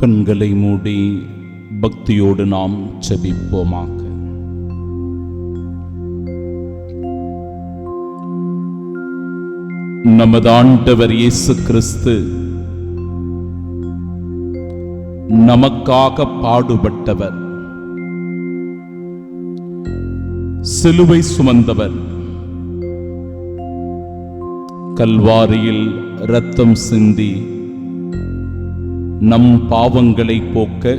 கண்களை மூடி பக்தியோடு நாம் ஜெபிப்போமாக. நமது ஆண்டவர் இயேசு கிறிஸ்து நமக்காக பாடுபட்டவர், சிலுவை சுமந்தவர், கல்வாரியில் இரத்தம் சிந்தி நம் பாவங்களை போக்க,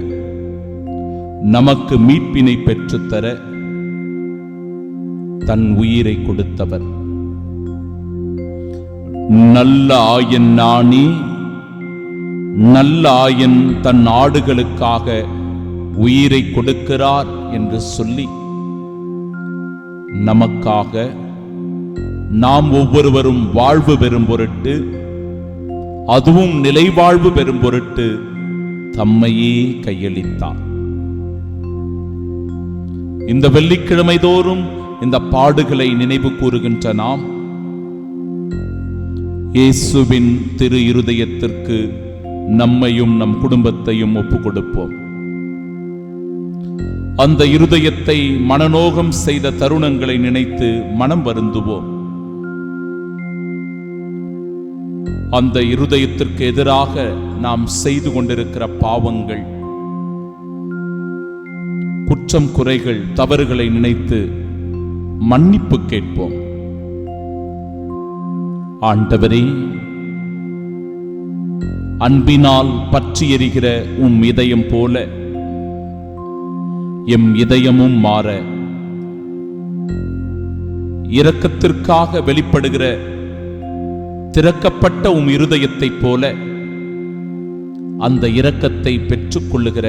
நமக்கு மீட்பினை பெற்றுத்தர தன் உயிரை கொடுத்தவர். நல்ல ஆயன் நாணி, நல்ல ஆயன் தன் ஆடுகளுக்காக உயிரை கொடுக்கிறார் என்று சொல்லி நமக்காக நாம் ஒவ்வொருவரும் வாழ்வு பெறும் பொருட்டு, அதுவும் நிலைவாழ்வு பெறும் பொருட்டு தம்மையே கையளித்தார். இந்த வெள்ளிக்கிழமை தோறும் இந்த பாடுகளை நினைவு கூறுகின்ற நாம் இயேசுவின் திரு இருதயத்திற்கு நம்மையும் நம் குடும்பத்தையும் ஒப்பு கொடுப்போம். அந்த இருதயத்தை மனநோகம் செய்த தருணங்களை நினைத்து மனம் வருந்துவோம். அந்த இருதயத்திற்கு எதிராக நாம் செய்து கொண்டிருக்கிற பாவங்கள், குற்றம் குறைகள், தவறுகளை நினைத்து மன்னிப்பு கேட்போம். ஆண்டவரே, அன்பினால் பற்றி எரிகிற உம் இதயம் போல எம் இதயமும் மாற, இரக்கத்திற்காக வெளிப்படுகிற திறக்கப்பட்ட உம் இருதயத்தைப் போல அந்த இரக்கத்தை பெற்றுக் கொள்ளுகிற,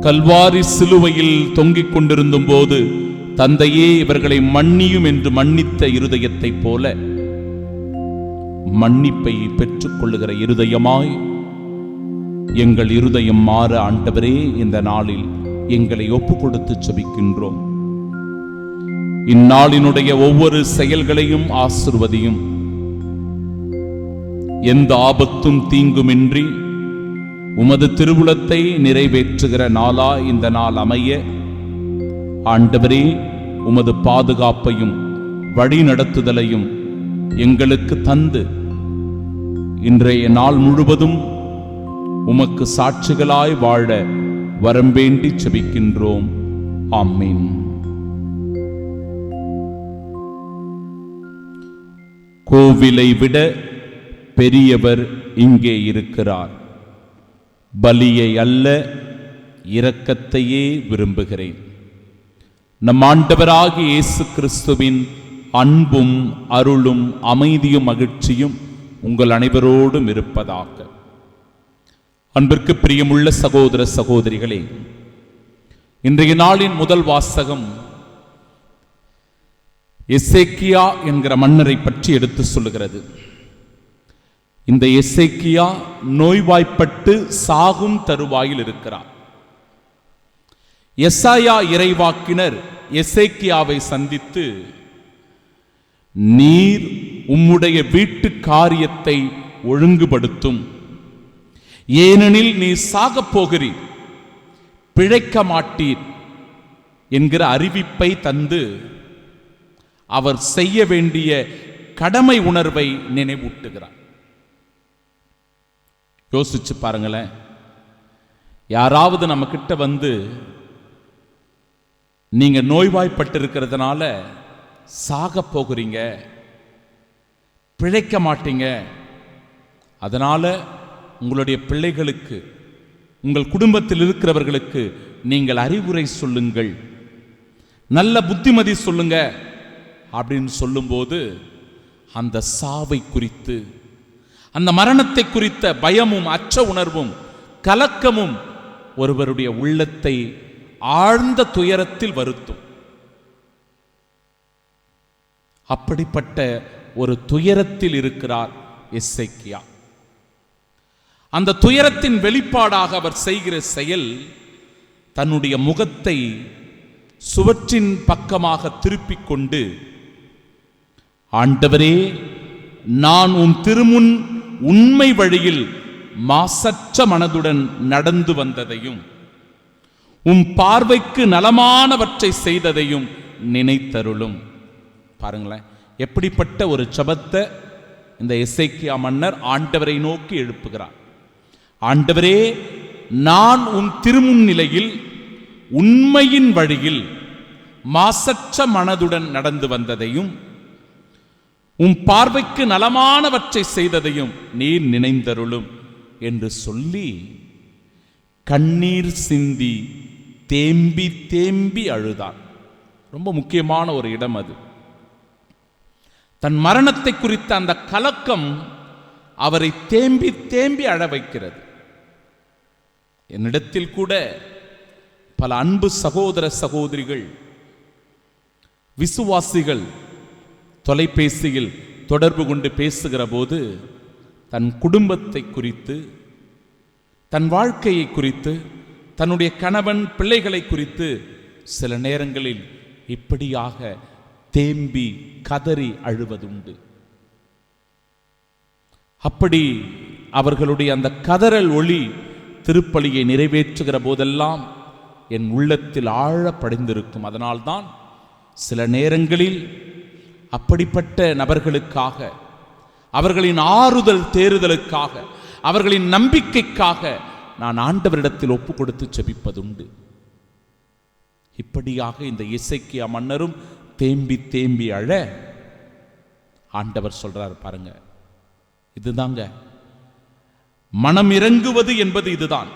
கல்வாரி சிலுவையில் தொங்கிக் கொண்டிருந்தும் போது தந்தையே இவர்களை மன்னியும் என்று மன்னித்த இருதயத்தைப் போல மன்னிப்பை பெற்றுக் கொள்ளுகிற இருதயமாய் எங்கள் இருதயம் மாற ஆண்டவரே இந்த நாளில் எங்களை ஒப்பு கொடுத்து ஜெபிக்கின்றோம். இந்நாளினுடைய ஒவ்வொரு செயல்களையும் ஆசீர்வதியும். எந்த ஆபத்தும் தீங்குமின்றி உமது திருவுளத்தை நிறைவேற்றுகிற நாளா இந்த நாள் அமைய ஆண்டவரே உமது பாதுகாப்பையும் வழி நடத்துதலையும் எங்களுக்கு தந்து இன்றைய நாள் முழுவதும் உமக்கு சாட்சிகளாய் வாழ வரம் வேண்டி ஜெபிக்கின்றோம். ஆமென். கோவிலை விட பெரியவர் இங்கே இருக்கிறார். பலியை அல்ல, இரக்கத்தையே விரும்புகிறேன். நம் ஆண்டவராகிய இயேசு கிறிஸ்துவின் அன்பும் அருளும் அமைதியும் மகிழ்ச்சியும் உங்கள் அனைவரோடும் இருப்பதாக. அன்பிற்கு பிரியமுள்ள சகோதர சகோதரிகளே, இன்றைய நாளின் முதல் வாசகம் எசேக்கியா என்கிற மன்னரை பற்றி எடுத்து சொல்லுகிறது. இந்த எசேக்கியா நோய்வாய்ப்பட்டு சாகும் தருவாயில் இருக்கிறார். எசாயா இறைவாக்கினர் எசேக்கியாவை சந்தித்து, நீர் உம்முடைய வீட்டு காரியத்தை ஒழுங்குபடுத்தும், ஏனெனில் நீ சாகப் போகிறீர், பிழைக்க மாட்டீர் என்கிற அறிவிப்பை தந்து அவர் செய்ய வேண்டிய கடமை உணர்வை நினைவூட்டுகிறார். யோசிச்சு பாருங்களேன், யாராவது நம்ம கிட்ட வந்து நீங்க நோய்வாய்ப்பட்டிருக்கிறதுனால சாக போகிறீங்க, பிழைக்க மாட்டீங்க, அதனால உங்களுடைய பிள்ளைகளுக்கு, உங்கள் குடும்பத்தில் இருக்கிறவர்களுக்கு நீங்கள் அறிவுரை சொல்லுங்கள், நல்ல புத்திமதி சொல்லுங்க அப்படின்னு சொல்லும்போது அந்த சாவை குறித்து, அந்த மரணத்தை குறித்த பயமும் அச்ச உணர்வும் கலக்கமும் ஒருவருடைய உள்ளத்தை ஆழ்ந்த துயரத்தில் வருத்தும். அப்படிப்பட்ட ஒரு துயரத்தில் இருக்கிறார் எசேக்கியா. அந்த துயரத்தின் வெளிப்பாடாக அவர் செய்கிற செயல், தன்னுடைய முகத்தை சுவற்றின் பக்கமாக திருப்பிக் கொண்டு, ஆண்டவரே, நான் உன் திருமுன் உண்மை வழியில் மாசற்ற மனதுடன் நடந்து வந்ததையும் உம் பார்வைக்கு நலமானவற்றை செய்ததையும் நினைத்தருளும். பாருங்களேன், எப்படிப்பட்ட ஒரு ஜெபத்தை இந்த எசேக்கியா மன்னர் ஆண்டவரை நோக்கி எழுப்புகிறார். ஆண்டவரே, நான் உம் திருமுன்னிலையில் உண்மையின் வழியில் மாசற்ற மனதுடன் நடந்து வந்ததையும் உம் பார்வைக்கு நலமானவற்றை செய்ததையும் நீர் நினைந்தருளும் என்று சொல்லி கண்ணீர் சிந்தி தேம்பி தேம்பி அழுதார். ரொம்ப முக்கியமான ஒரு இடம் அது. தன் மரணத்தை குறித்த அந்த கலக்கம் அவரை தேம்பி தேம்பி அழ வைக்கிறது. என்னிடத்தில் கூட பல அன்பு சகோதர சகோதரிகள், விசுவாசிகள் தொலைபேசியில் தொடர்பு கொண்டு பேசுகிற போது தன் குடும்பத்தை குறித்து, தன் வாழ்க்கையை குறித்து, தன்னுடைய கணவன் பிள்ளைகளை குறித்து சில நேரங்களில் இப்படியாக தேம்பி கதறி அழுவதுண்டு. அப்படி அவர்களுடைய அந்த கதறல் ஒளி திருப்பலியை நிறைவேற்றுகிற போதெல்லாம் என் உள்ளத்தில் ஆழ படிந்திருக்கும். அதனால்தான் சில நேரங்களில் அப்படிப்பட்ட நபர்களுக்காக, அவர்களின் ஆறுதல் தேறுதலுக்காக, அவர்களின் நம்பிக்கைக்காக நான் ஆண்டவரிடத்தில் ஒப்பு கொடுத்து ஜெபிப்பதுண்டு. இப்படியாக இந்த எசேக்கியா மன்னரும் தேம்பி தேம்பி அழ ஆண்டவர் சொல்றார், பாருங்க, இதுதாங்க மனம் இறங்குவது என்பது இதுதான்.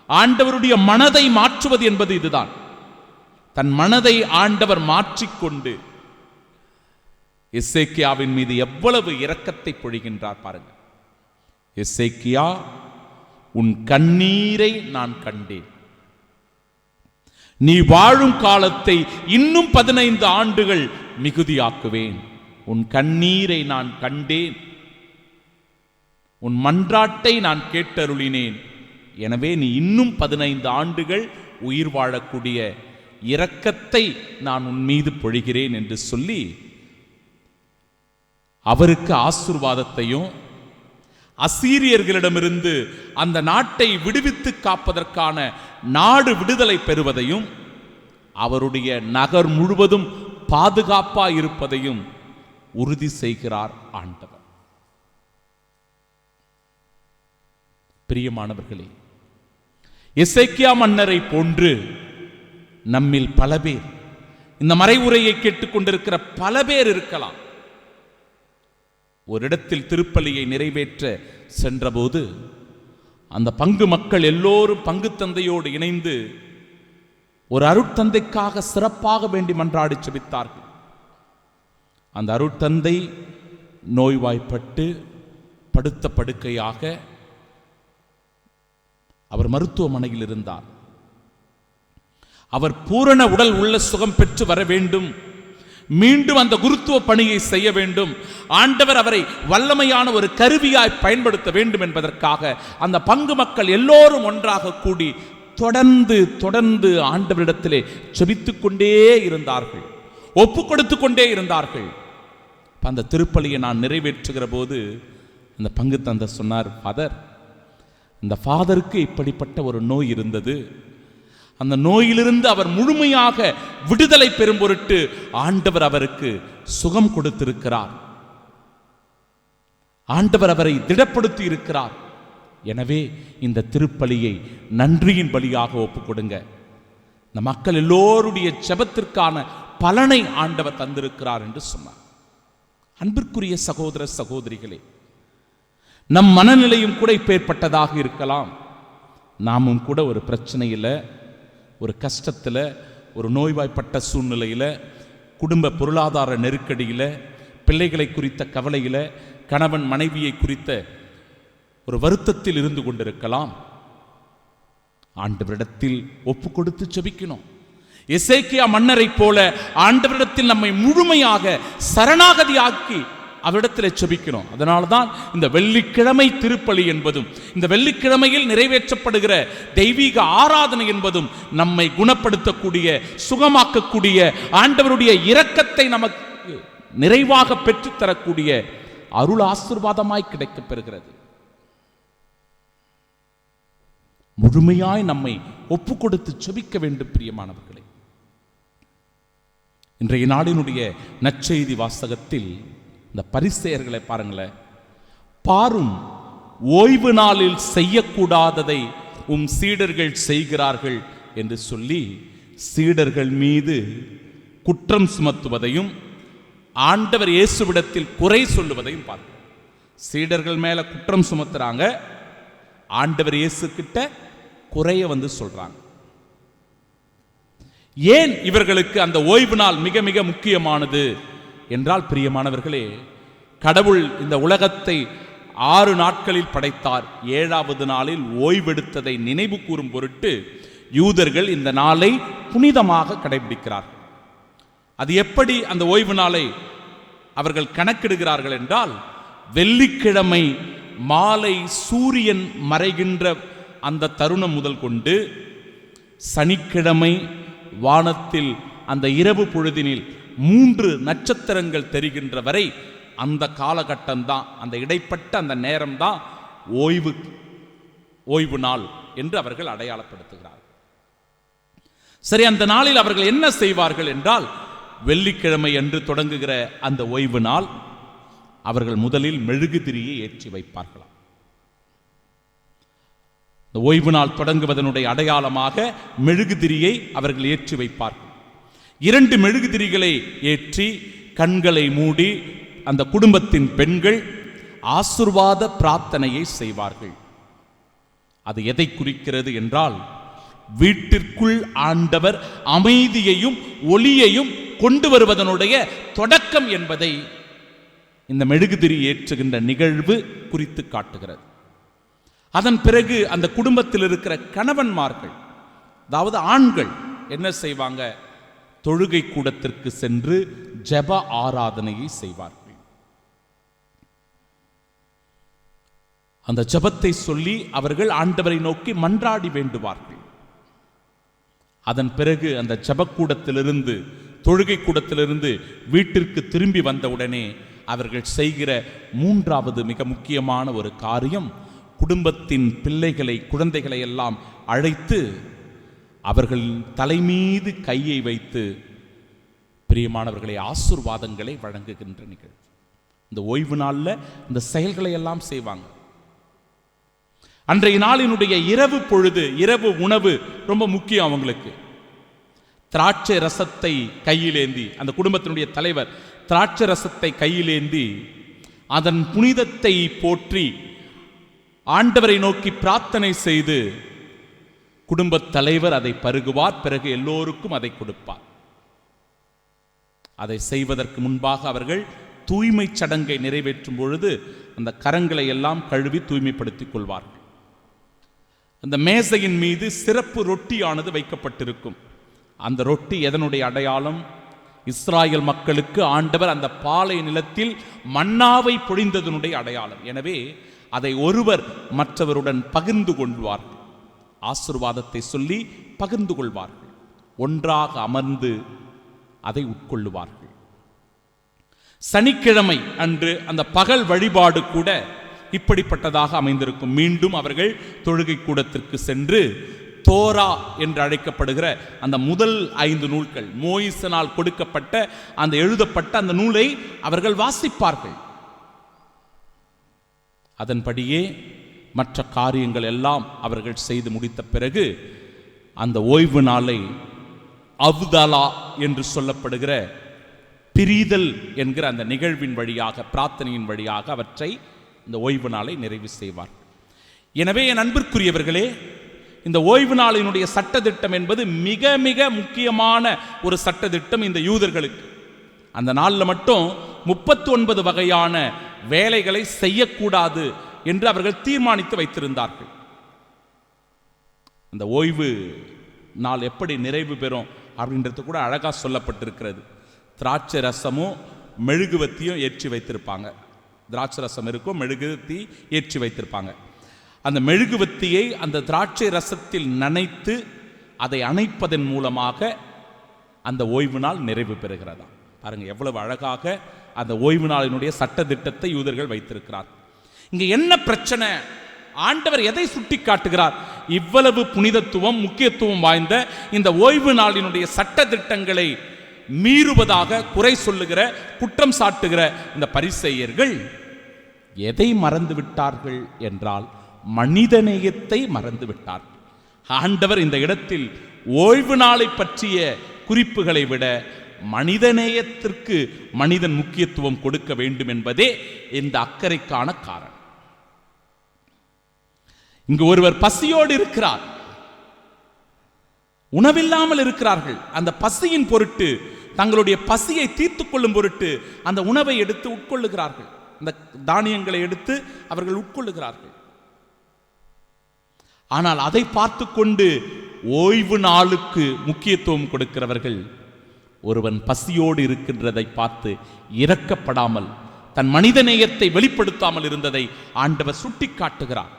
ஆண்டவருடைய மனதை மாற்றுவது என்பது இதுதான். தன் மனதை ஆண்டவர் மாற்றிக்கொண்டு எசேக்கியாவின் மீது எவ்வளவு இரக்கத்தை பொழிகின்றார் பாருங்க. எசேக்கியா, உன் கண்ணீரை நான் கண்டேன். நீ வாழும் காலத்தை இன்னும் 15 ஆண்டுகள் மிகுதியாக்குவேன். உன் கண்ணீரை நான் கண்டேன், உன் மன்றாட்டை நான் கேட்டருளினேன். எனவே நீ இன்னும் 15 ஆண்டுகள் உயிர் வாழக்கூடிய இரக்கத்தை நான் உன் மீது பொழிகிறேன் என்று சொல்லி அவருக்கு ஆசீர்வாதத்தையும், அசீரியர்களிடமிருந்து அந்த நாட்டை விடுவித்து காப்பதற்கான நாடு விடுதலை பெறுவதையும், அவருடைய நகர் முழுவதும் பாதுகாப்பா இருப்பதையும் உறுதி செய்கிறார் ஆண்டவர். பிரியமானவர்களே, எசேக்கியா மன்னரை போன்று நம்மில் பல பேர், இந்த மறைவுரையை கேட்டுக்கொண்டிருக்கிற பல பேர் இருக்கலாம். ஒரு இடத்தில் திருப்பலியை நிறைவேற்ற சென்றபோது அந்த பங்கு மக்கள் எல்லோரும் பங்கு தந்தையோடு இணைந்து ஒரு அருட்தந்தைக்காக சிறப்பாக வேண்டி மன்றாடி ஜெபித்தார்கள். அந்த அருட்தந்தை நோய்வாய்ப்பட்டு படுத்த படுக்கையாக அவர் மருத்துவமனையில் இருந்தார். அவர் பூரண உடல் உள்ள சுகம் பெற்று வர வேண்டும், மீண்டும் அந்த குருத்துவ பணியை செய்ய வேண்டும், ஆண்டவர் அவரை வல்லமையான ஒரு கருவியாய் பயன்படுத்த வேண்டும் என்பதற்காக அந்த பங்கு மக்கள் எல்லோரும் ஒன்றாக கூடி தொடர்ந்து தொடர்ந்து ஆண்டவரிடத்திலே ஜெபித்துக் கொண்டே இருந்தார்கள், ஒப்பு கொடுத்து கொண்டே இருந்தார்கள். அந்த திருப்பலியை நான் நிறைவேற்றுகிற போது அந்த பங்கு தந்தை சொன்னார், ஃபாதர், இந்த ஃபாதருக்கு இப்படிப்பட்ட ஒரு நோய் இருந்தது, அந்த நோயிலிருந்து அவர் முழுமையாக விடுதலை பெறும் பொருட்டு ஆண்டவர் அவருக்கு சுகம் கொடுத்திருக்கிறார், ஆண்டவர் அவரை திடப்படுத்தி இருக்கிறார். எனவே இந்த திருப்பலியை நன்றியின் பலியாக ஒப்புக் கொடுங்க. இந்த மக்கள் எல்லோருடைய ஜெபத்திற்கான பலனை ஆண்டவர் தந்திருக்கிறார் என்று சொன்னார். அன்பிற்குரிய சகோதர சகோதரிகளே, நம் மனநிலையும் கூட இப்பேற்பட்டதாக இருக்கலாம். நாமும் கூட ஒரு பிரச்சனையில், ஒரு கஷ்டத்தில், ஒரு நோய்வாய்ப்பட்ட சூழ்நிலையில், குடும்ப பொருளாதார நெருக்கடியில், பிள்ளைகளை குறித்த கவலையில், கணவன் மனைவியை குறித்த ஒரு வருத்தத்தில் இருந்து கொண்டிருக்கலாம். ஆண்டவரிடத்தில் ஒப்பு கொடுத்து ஜெபிக்கணும். எசேக்கியா மன்னரை போல ஆண்டவரிடத்தில் நம்மை முழுமையாக சரணாகதியாக்கி அவரிடத்தில் ஜெபிக்கணும். அதனால்தான் இந்த வெள்ளிக்கிழமை திருப்பலி என்பதும், இந்த வெள்ளிக்கிழமையில் நிறைவேற்றப்படுகிற தெய்வீக ஆராதனை என்பதும் நம்மை குணப்படுத்தக்கூடிய, சுகமாக்கக்கூடிய, ஆண்டவருடைய இரக்கத்தை நமக்கு நிறைவாக பெற்றுத்தரக்கூடிய அருள் ஆசீர்வாதமாய் கிடைக்கப் பெறுகிறது. முழுமையாய் நம்மை ஒப்பு கொடுத்து செபிக்க வேண்டும். பிரியமானவர்களே, இன்றைய நாளினுடைய நற்செய்தி வாசகத்தில் இந்த பரிசேயர்களை பாருங்களேன். பாரும், ஓய்வு நாளில் செய்யக்கூடாததை உம் சீடர்கள் செய்கிறார்கள் என்று சொல்லி சீடர்கள் மீது குற்றம் சுமத்துவதையும் ஆண்டவர் இயேசுவிடத்தில் குறை சொல்லுவதையும் பார்க்கிறோம். சீடர்கள் மேல குற்றம் சுமத்துறாங்க, ஆண்டவர் இயேசு கிட்ட குறைய சொல்றாங்க. ஏன் இவர்களுக்கு அந்த ஓய்வு நாள் மிக மிக முக்கியமானது என்றால், பிரியமானவர்களே, கடவுள் இந்த உலகத்தை 6 நாட்களில் படைத்தார். 7வது நாளில் ஓய்வெடுத்ததை நினைவு கூறும் பொருட்டு யூதர்கள் இந்த நாளை புனிதமாக கடைபிடிக்கிறார்கள். அது எப்படி அந்த ஓய்வு நாளை அவர்கள் கணக்கிடுகிறார்கள் என்றால், வெள்ளிக்கிழமை மாலை சூரியன் மறைகின்ற அந்த தருணம் முதல் கொண்டு சனிக்கிழமை வானத்தில் அந்த இரவு பொழுதினில் 3 நட்சத்திரங்கள் தெரிகின்ற வரை அந்த காலகட்டம்தான், அந்த இடைப்பட்ட அந்த நேரம்தான் ஓய்வு நாள் என்று அவர்கள் அடையாளப்படுத்துகிறார்கள். சரி, அந்த நாளில் அவர்கள் என்ன செய்வார்கள் என்றால், வெள்ளிக்கிழமை என்று தொடங்குகிற அந்த ஓய்வு நாள் அவர்கள் முதலில் மெழுகுதிரியை ஏற்றி வைப்பார்களாம். இந்த ஓய்வு நாள் தொடங்குவதனுடைய அடையாளமாக மெழுகுதிரியை அவர்கள் ஏற்றி வைப்பார்கள். 2 மெழுகுதிரிகளை ஏற்றி கண்களை மூடி அந்த குடும்பத்தின் பெண்கள் ஆசீர்வாத பிரார்த்தனையை செய்வார்கள். அது எதை குறிக்கிறது என்றால், வீட்டிற்குள் ஆண்டவர் அமைதியையும் ஒளியையும் கொண்டு வருவதனுடைய தொடக்கம் என்பதை இந்த மெழுகுதிரி ஏற்றுகின்ற நிகழ்வு குறித்து காட்டுகிறது. அதன் பிறகு அந்த குடும்பத்தில் இருக்கிற கணவன்மார்கள், அதாவது ஆண்கள் என்ன செய்வாங்க? தொழுகை கூடத்திற்கு சென்று ஜெப ஆராதனையை செய்வார்கள். அந்த ஜெபத்தை சொல்லி அவர்கள் ஆண்டவரை நோக்கி மன்றாடி வேண்டுவார்கள். அதன் பிறகு அந்த ஜெபக்கூடத்திலிருந்து, தொழுகை கூடத்திலிருந்து வீட்டிற்கு திரும்பி வந்தவுடனே அவர்கள் செய்கிற 3வது மிக முக்கியமான ஒரு காரியம், குடும்பத்தின் பிள்ளைகளை, குழந்தைகளை எல்லாம் அழைத்து அவர்கள் தலைமீது கையை வைத்து பிரியமானவர்களை ஆசீர்வாதங்களை வழங்குகின்ற நிகழ்வு. இந்த ஓய்வு நாளில் இந்த செயல்களை எல்லாம் செய்வாங்க. அன்றைய நாளினுடைய இரவு பொழுது, இரவு உணவு ரொம்ப முக்கியம் அவங்களுக்கு. திராட்சை ரசத்தை கையிலேந்தி, அந்த குடும்பத்தினுடைய தலைவர் திராட்சை ரசத்தை கையிலேந்தி அதன் புனிதத்தை போற்றி ஆண்டவரை நோக்கி பிரார்த்தனை செய்து குடும்பத் தலைவர் அதை பருகுவார். பிறகு எல்லோருக்கும் அதை கொடுப்பார். அதை செய்வதற்கு முன்பாக அவர்கள் தூய்மை சடங்கை நிறைவேற்றும் பொழுது அந்த கரங்களை எல்லாம் கழுவி தூய்மைப்படுத்திக் கொள்வார்கள். அந்த மேசையின் மீது சிறப்பு ரொட்டியானது வைக்கப்பட்டிருக்கும். அந்த ரொட்டி எதனுடைய அடையாளம்? இஸ்ராயல் மக்களுக்கு ஆண்டவர் அந்த பாலை நிலத்தில் மன்னாவை பொழிந்ததனுடைய அடையாளம். எனவே அதை ஒருவர் மற்றவருடன் பகிர்ந்து கொள்வார்கள். ஆசீர்வாதத்தை சொல்லி பகிர்ந்து கொள்வார்கள். ஒன்றாக அமர்ந்து அதை உட்கொள்ளுவார்கள். சனிக்கிழமை அன்று அந்த பகல் வழிபாடு கூட இப்படிப்பட்டதாக அமைந்திருக்கும். மீண்டும் அவர்கள் தொழுகை கூடத்திற்கு சென்று தோரா என்று அழைக்கப்படுகிற அந்த முதல் 5 நூல்கள், மோயிசனால் கொடுக்கப்பட்ட அந்த எழுதப்பட்ட அந்த நூலை அவர்கள் வாசிப்பார்கள். அதன்படியே மற்ற காரியங்கள் எல்லாம் அவர்கள் செய்து முடித்த பிறகு அந்த ஓய்வு நாளை அவ்தலா என்று சொல்லப்படுகிற பிரிதல் என்கிற அந்த நிகழ்வின் வழியாக, பிரார்த்தனையின் வழியாக அவற்றை, இந்த ஓய்வு நாளை நிறைவு செய்வார். எனவே என் அன்பிற்குரியவர்களே, இந்த ஓய்வு நாளினுடைய சட்டத்திட்டம் என்பது மிக மிக முக்கியமான ஒரு சட்டத்திட்டம் இந்த யூதர்களுக்கு. அந்த நாளில் மட்டும் 39 வகையான வேலைகளை செய்யக்கூடாது என்று அவர்கள் தீர்மானித்து வைத்திருந்தார்கள். அந்த ஓய்வு நாள் எப்படி நிறைவு பெறும் அப்படின்றது கூட அழகாக சொல்லப்பட்டிருக்கிறது. திராட்சை ரசமும் மெழுகுவத்தியும் ஏற்றி வைத்திருப்பாங்க. திராட்சை ரசம் இருக்கும், மெழுகுவத்தி ஏற்றி வைத்திருப்பாங்க. அந்த மெழுகுவத்தியை அந்த திராட்சை ரசத்தில் நனைத்து அதை அணைப்பதன் மூலமாக அந்த ஓய்வு நாள் நிறைவு பெறுகிறதா. பாருங்க எவ்வளவு அழகாக அந்த ஓய்வு நாளினுடைய சட்ட திட்டத்தை யூதர்கள் வைத்திருக்கிறார். இங்கே என்ன பிரச்சனை ஆண்டவர் எதை சுட்டி காட்டுகிறார்? இவ்வளவு புனிதத்துவம் முக்கியத்துவம் வாய்ந்த இந்த ஓய்வு நாளினுடைய சட்ட திட்டங்களை மீறுவதாக குறை சொல்லுகிற, குற்றம் சாட்டுகிற இந்த பரிசேயர்கள் எதை மறந்து விட்டார்கள் என்றால் மனிதநேயத்தை மறந்து விட்டார்கள். ஆண்டவர் இந்த இடத்தில் ஓய்வு நாளை பற்றிய குறிப்புகளை விட மனிதநேயத்திற்கு மனிதன் முக்கியத்துவம் கொடுக்க வேண்டும் என்பதே இந்த அக்கறைக்கான காரணம். இங்கு ஒருவர் பசியோடு இருக்கிறார், உணவில்லாமல் இருக்கிறார்கள். அந்த பசியின் பொருட்டு, தங்களுடைய பசியை தீர்த்து கொள்ளும் பொருட்டு அந்த உணவை எடுத்து உட்கொள்ளுகிறார்கள். அந்த தானியங்களை எடுத்து அவர்கள் உட்கொள்ளுகிறார்கள். ஆனால் அதை பார்த்து கொண்டு ஓய்வு நாளுக்கு முக்கியத்துவம் கொடுக்கிறவர்கள் ஒருவன் பசியோடு இருக்கின்றதை பார்த்து இரக்கப்படாமல், தன் மனிதநேயத்தை வெளிப்படுத்தாமல் இருந்ததை ஆண்டவர் சுட்டி காட்டுகிறார்.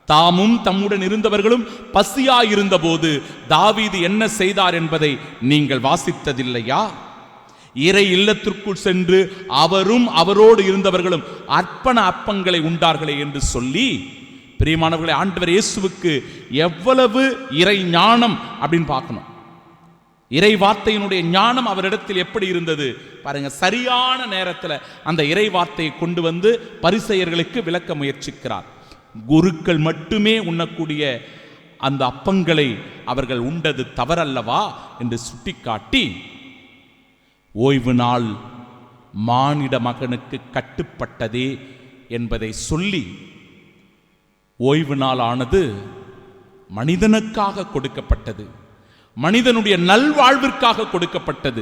தாமும் தம்முடன் இருந்தவர்களும் பசியாயிருந்த போது தாவீது என்ன செய்தார் என்பதை நீங்கள் வாசித்ததில்லையா? இறை இல்லத்திற்குள் சென்று அவரும் அவரோடு இருந்தவர்களும் அர்ப்பண அப்பங்களை உண்டார்களே என்று சொல்லி, பிரியமானவர்களை, ஆண்டவர் இயேசுவுக்கு எவ்வளவு இறை ஞானம் அப்படின்னு பார்க்கணும். இறை வார்த்தையினுடைய ஞானம் அவரிடத்தில் எப்படி இருந்தது பாருங்க. சரியான நேரத்தில் அந்த இறை வார்த்தையை கொண்டு வந்து பரிசேயர்களுக்கு விளக்க முயற்சிக்கிறார். குருக்கள் மட்டுமே உண்ணக்கூடிய அந்த அப்பங்களை அவர்கள் உண்டது தவறல்லவா என்று சுட்டிக்காட்டி, ஓய்வு நாள் மானிட மகனுக்கு கட்டுப்பட்டதே என்பதை சொல்லி, ஓய்வு நாள் ஆனது மனிதனுக்காக கொடுக்கப்பட்டது, மனிதனுடைய நல்வாழ்விற்காக கொடுக்கப்பட்டது,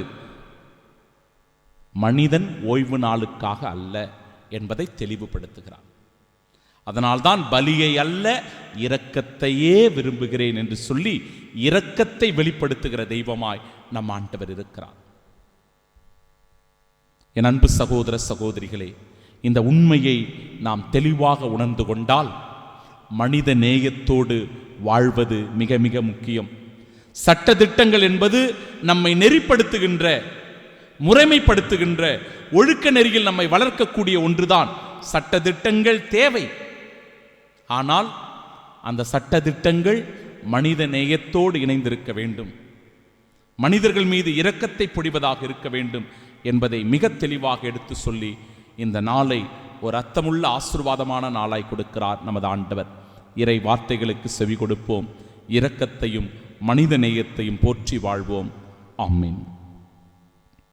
மனிதன் ஓய்வு நாளுக்காக அல்ல என்பதை தெளிவுபடுத்துகிறார். அதனால்தான் பலியை அல்ல இரக்கத்தையே விரும்புகிறேன் என்று சொல்லி இரக்கத்தை வெளிப்படுத்துகிற தெய்வமாய் நம் ஆண்டவர் இருக்கிறார். என் அன்பு சகோதர சகோதரிகளே, இந்த உண்மையை நாம் தெளிவாக உணர்ந்து கொண்டால் மனித நேயத்தோடு வாழ்வது மிக மிக முக்கியம். சட்ட திட்டங்கள் என்பது நம்மை நெறிப்படுத்துகின்ற, முறைமைப்படுத்துகின்ற, ஒழுக்க நெறியில் நம்மை வளர்க்கக்கூடிய ஒன்றுதான். சட்ட திட்டங்கள் தேவை. ஆனால் அந்த சட்ட திட்டங்கள் மனித நேயத்தோடு இணைந்திருக்க வேண்டும், மனிதர்கள் மீது இரக்கத்தை பொழிவதாக இருக்க வேண்டும் என்பதை மிக தெளிவாக எடுத்து சொல்லி இந்த நாளை ஒரு அர்த்தமுள்ள ஆசீர்வாதமான நாளாய் கொடுக்கிறார் நமது ஆண்டவர். இறை வார்த்தைகளுக்கு செவி கொடுப்போம், இரக்கத்தையும் மனித நேயத்தையும் போற்றி வாழ்வோம். ஆமென்.